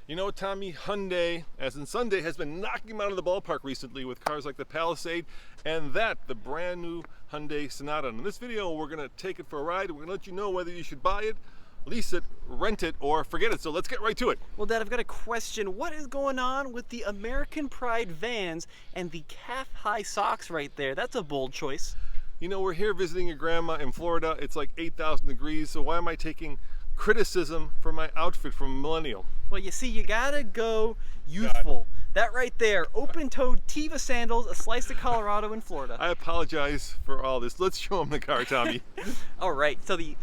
You know, Tommy, Hyundai, as in Sunday, has been knocking them out of the ballpark recently with cars like the Palisade and the brand new Hyundai Sonata. And in this video, we're going to take it for a ride. We're going to let you know whether you should buy it, lease it, rent it, or forget it. So let's get right to it. Well, Dad, I've got a question. What is going on with the American Pride vans and the calf-high socks right there? That's a bold choice. You know, we're here visiting your grandma in Florida. It's like 8,000 degrees, so why am I taking criticism for my outfit from a millennial? Well, you see, you gotta go youthful. That right there, open-toed Teva sandals, a slice of Colorado in Florida. I apologize for all this. Let's show them the car, Tommy. All right, so the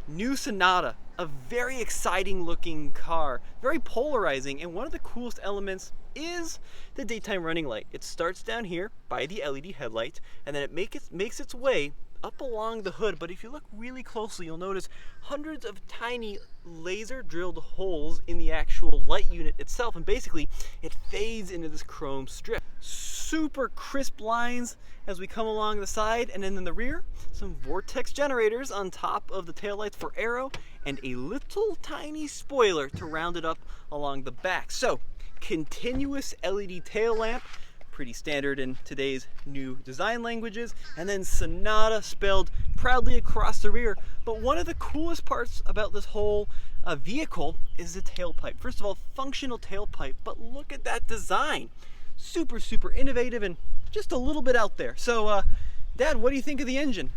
new Sonata, a very exciting looking car, very polarizing, and one of the coolest elements is the daytime running light. It starts down here by the LED headlight, and then it makes its way up along the hood. But if you look really closely, you'll notice hundreds of tiny laser drilled holes in the actual light unit itself, and basically it fades into this chrome strip. Super crisp lines as we come along the side, and then in the rear, some vortex generators on top of the taillights for aero, and a little tiny spoiler to round it up along the back. So continuous LED tail lamp, pretty standard in today's new design languages, and then Sonata spelled proudly across the rear. But one of the coolest parts about this whole vehicle is the tailpipe. First of all, functional tailpipe, but look at that design. Super innovative and just a little bit out there. So Dad, what do you think of the engine?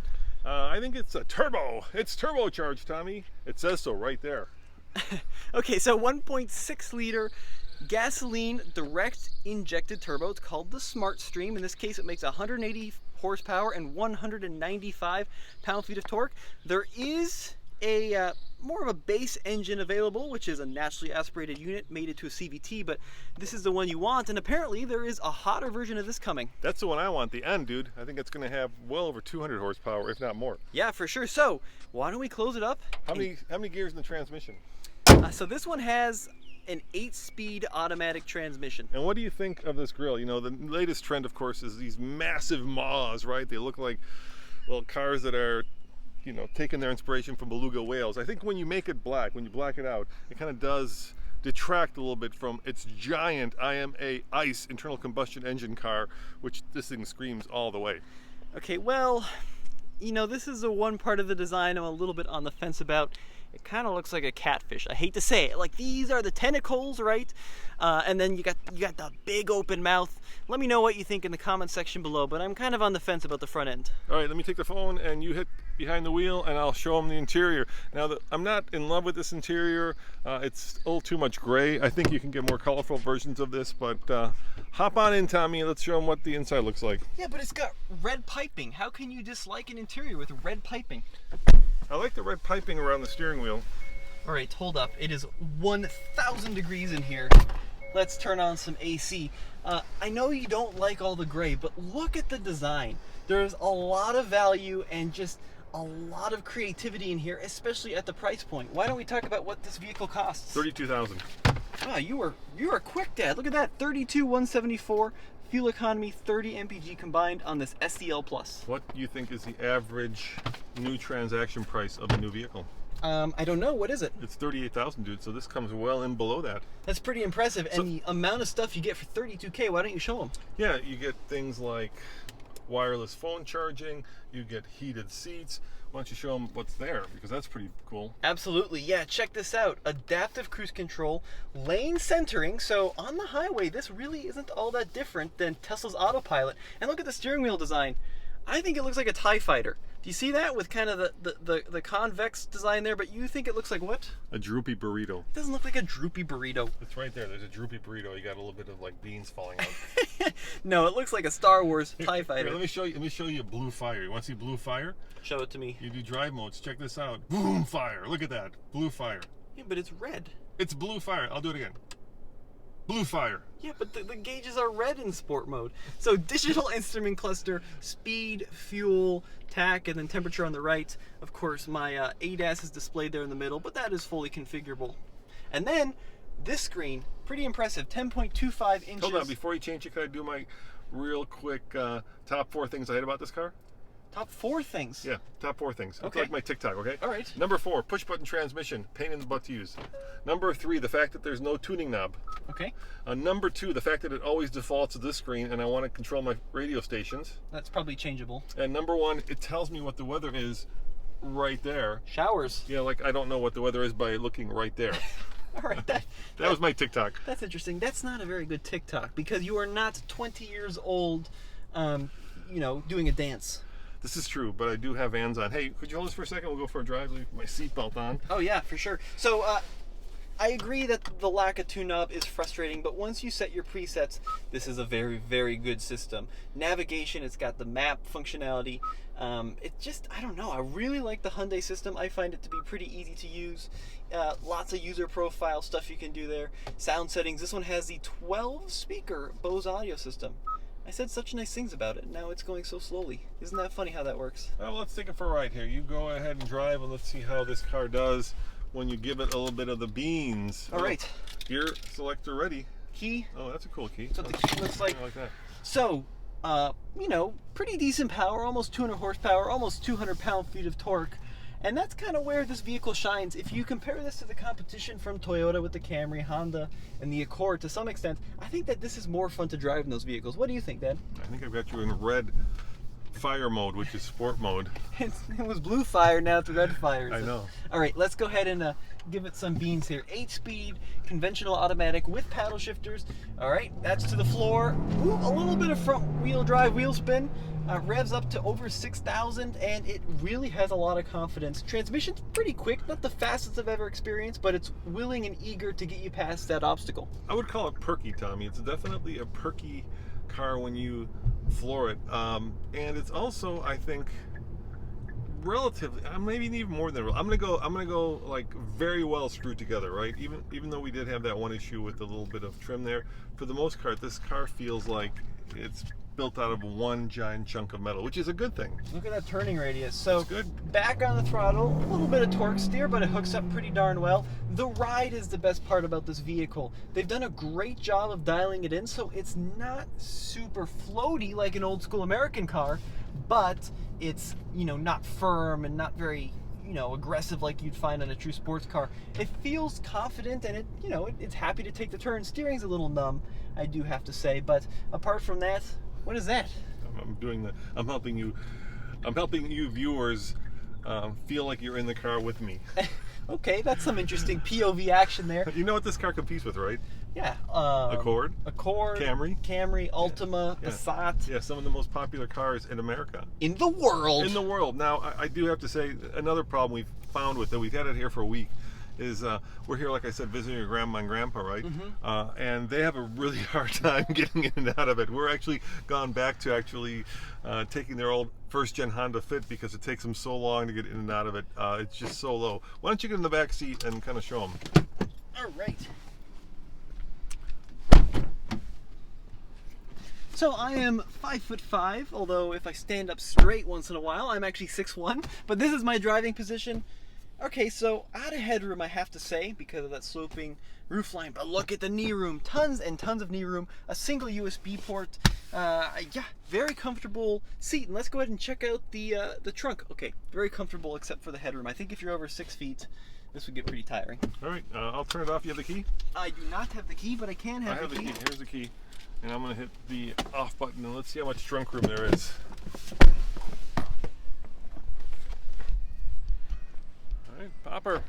I think it's a turbo. It's turbocharged, Tommy. It says so right there. Okay, so 1.6 liter gasoline direct injected turbo. It's called the Smart Stream. In this case, it makes 180 horsepower and 195 pound-feet of torque. There is a more of a base engine available, which is a naturally aspirated unit mated to a CVT, but this is the one you want, and apparently there is a hotter version of this coming. That's the one I want, the N, dude. I think it's going to have well over 200 horsepower, if not more. Yeah, for sure. So why don't we close it up? How many gears in the transmission? So this one has an 8-speed automatic transmission. And what do you think of this grille? You know, the latest trend, of course, is these massive maws, right? They look like, well, cars that are, you know, taking their inspiration from beluga whales. I think when you make it black, when you black it out, it kind of does detract a little bit from its giant IMA ICE internal combustion engine car, which this thing screams all the way. Okay, well, you know, this is the one part of the design I'm a little bit on the fence about. It kind of looks like a catfish. I hate to say it. Like, these are the tentacles, right? And then you got the big open mouth. Let me know what you think in the comment section below, but I'm kind of on the fence about the front end. All right, let me take the phone and you hit behind the wheel and I'll show them the interior. Now, I'm not in love with this interior. It's a little too much gray. I think you can get more colorful versions of this, but hop on in, Tommy. Let's show them what the inside looks like. Yeah, but it's got red piping. How can you dislike an interior with red piping? I like the red piping around the steering wheel. All right, hold up. It is 1,000 degrees in here. Let's turn on some AC. I know you don't like all the gray, but look at the design. There's a lot of value and just a lot of creativity in here, especially at the price point. Why don't we talk about what this vehicle costs? $32,000. Ah, you were quick, Dad. Look at that, $32,174. Fuel economy, 30 mpg combined on this SEL Plus. What do you think is the average new transaction price of a new vehicle? I don't know. What is it? It's $38,000, dude. So this comes well in below that. That's pretty impressive. And the amount of stuff you get for $32K, why don't you show them? Yeah, you get things like wireless phone charging. You get heated seats. Why don't you show them what's there? Because that's pretty cool. Absolutely. Yeah, check this out. Adaptive cruise control, lane centering. So on the highway, this really isn't all that different than Tesla's autopilot. And look at the steering wheel design. I think it looks like a TIE fighter. Do you see that with kind of the convex design there? But you think it looks like what? A droopy burrito. It doesn't look like a droopy burrito. It's right there. There's a droopy burrito. You got a little bit of like beans falling out. No, it looks like a Star Wars TIE fighter. Here, let me show you blue fire. You want to see blue fire? Show it to me. You do drive modes. Check this out. Boom fire. Look at that. Blue fire. Yeah, but it's red. It's blue fire. I'll do it again. Blue fire. Yeah, but the gauges are red in sport mode. So digital instrument cluster, speed, fuel, tach, and then temperature on the right. Of course, my ADAS is displayed there in the middle, but that is fully configurable. And then this screen, pretty impressive, 10.25 inches. Hold on, before you change it, can I do my real quick top 4 things I hate about this car? Top 4 things. Yeah, top 4 things. It's Okay. like my TikTok, okay? All right. Number 4, push button transmission, pain in the butt to use. Number 3, the fact that there's no tuning knob. Okay. Number 2, the fact that it always defaults to this screen and I want to control my radio stations. That's probably changeable. And number 1, it tells me what the weather is right there. Showers. Yeah, like I don't know what the weather is by looking right there. All right. That was my TikTok. That's interesting. That's not a very good TikTok because you are not 20 years old, doing a dance. This is true, but I do have Vans on. Hey, could you hold this for a second? We'll go for a drive. Leave my seatbelt on. Oh yeah, for sure. So I agree that the lack of tune-knob is frustrating, but once you set your presets, this is a very, very good system. Navigation, it's got the map functionality. I don't know. I really like the Hyundai system. I find it to be pretty easy to use. Lots of user profile stuff you can do there. Sound settings. This one has the 12-speaker Bose audio system. I said such nice things about it. Now it's going so slowly. Isn't that funny how that works? Well, let's take it for a ride here. You go ahead and drive, and let's see how this car does when you give it a little bit of the beans. All right. Gear selector ready. Key. Oh, that's a cool key. That's what the key looks like. I like that. So, pretty decent power, almost 200 horsepower, almost 200 pound-feet of torque. And that's kind of where this vehicle shines. If you compare this to the competition from Toyota with the Camry, Honda, and the Accord to some extent, I think that this is more fun to drive in those vehicles. What do you think, Dad? I think I've got you in red fire mode, which is sport mode. It was blue fire, now it's red fire. I know. All right, let's go ahead and give it some beans here. 8-speed, conventional automatic with paddle shifters. All right, that's to the floor. Ooh, a little bit of front wheel drive wheel spin. Revs up to over 6,000, and it really has a lot of confidence. Transmission's pretty quick, not the fastest I've ever experienced, but it's willing and eager to get you past that obstacle. I would call it perky, Tommy. It's definitely a perky car when you floor it, and it's also, I think, relatively, maybe even more than. I'm gonna go like very well screwed together, right? Even though we did have that one issue with a little bit of trim there, for the most part, this car feels like it's built out of one giant chunk of metal, which is a good thing. Look at that turning radius. So That's good. Back on the throttle, a little bit of torque steer, but it hooks up pretty darn well. The ride is the best part about this vehicle. They've done a great job of dialing it in, so it's not super floaty like an old school American car, but it's, not firm and not very, aggressive like you'd find on a true sports car. It feels confident, and it's happy to take the turn. Steering's a little numb, I do have to say, but apart from that, what is that? I'm helping you viewers feel like you're in the car with me. Okay, that's some interesting POV action there. You know what this car competes with, right? Yeah. Accord, Camry, Altima, Yeah. Passat. Yeah, some of the most popular cars in America. In the world. In the world. Now, I do have to say, another problem we've found with it, we've had it here for a week, is we're here, like I said, visiting your grandma and grandpa, right? Mm-hmm. And they have a really hard time getting in and out of it. We're actually gone back to taking their old first-gen Honda Fit because it takes them so long to get in and out of it. It's just so low. Why don't you get in the back seat and kind of show them? All right. So I am 5'5", although if I stand up straight once in a while, I'm actually 6'1", but this is my driving position. Okay, so out of headroom, I have to say, because of that sloping roofline, but look at the knee room. Tons and tons of knee room. A single USB port. Yeah, very comfortable seat. And let's go ahead and check out the trunk. Okay, very comfortable except for the headroom. I think if you're over 6 feet, this would get pretty tiring. All right, I'll turn it off. You have the key? I do not have the key, but I can have the key. Here's the key. And I'm going to hit the off button, and let's see how much trunk room there is. Popper.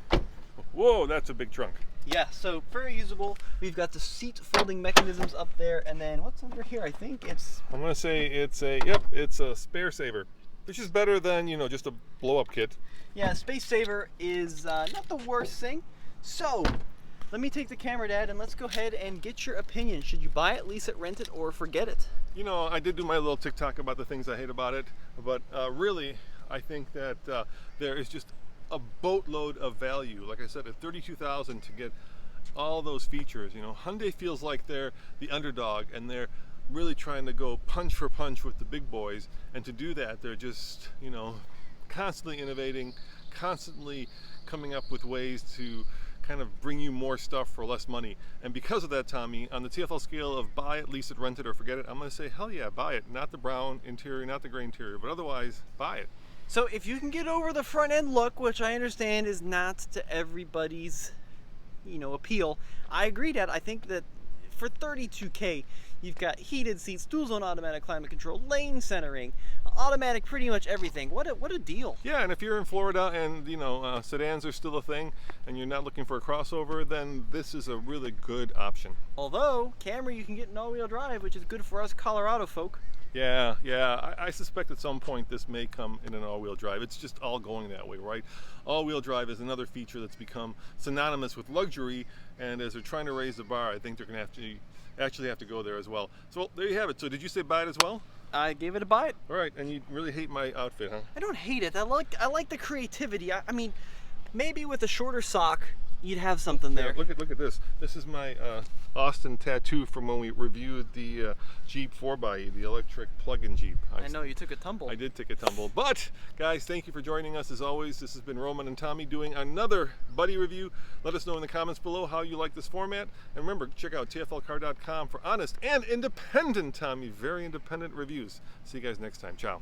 Whoa, that's a big trunk. Yeah, so very usable. We've got the seat folding mechanisms up there, and then what's under here? I think it's... I'm gonna say it's a spare saver, which is better than, just a blow-up kit. Yeah, space saver is not the worst thing. So, let me take the camera, Dad, and let's go ahead and get your opinion. Should you buy it, lease it, rent it, or forget it? I did do my little TikTok about the things I hate about it, but really, I think that there is just a boatload of value. Like I said, at $32,000 to get all those features. Hyundai feels like they're the underdog, and they're really trying to go punch for punch with the big boys. And to do that, they're just, constantly innovating, constantly coming up with ways to kind of bring you more stuff for less money. And because of that, Tommy, on the TFL scale of buy it, lease it, rent it, or forget it, I'm going to say, hell yeah, buy it. Not the brown interior, not the gray interior, but otherwise, buy it. So if you can get over the front end look, which I understand is not to everybody's, appeal, I agree, Dad. I think that for $32K, you've got heated seats, dual zone automatic climate control, lane centering, automatic pretty much everything. What a deal. Yeah, and if you're in Florida and sedans are still a thing and you're not looking for a crossover, then this is a really good option. Although Camry you can get in all-wheel drive, which is good for us Colorado folk. Yeah, I suspect at some point this may come in an all-wheel drive. It's just all going that way, right? All-wheel drive is another feature that's become synonymous with luxury, and as they're trying to raise the bar, I think they're going to actually have to go there as well. So there you have it. So did you say buy it as well? I gave it a buy it. All right, and you really hate my outfit, huh? I don't hate it. I like the creativity. I mean, maybe with a shorter sock, you'd have something there. Yeah, look at this. This is my Austin tattoo from when we reviewed the Jeep 4xe, the electric plug-in Jeep. I know, you took a tumble. I did take a tumble. But, guys, thank you for joining us as always. This has been Roman and Tommy doing another buddy review. Let us know in the comments below how you like this format. And remember, check out tflcar.com for honest and independent, Tommy, very independent reviews. See you guys next time. Ciao.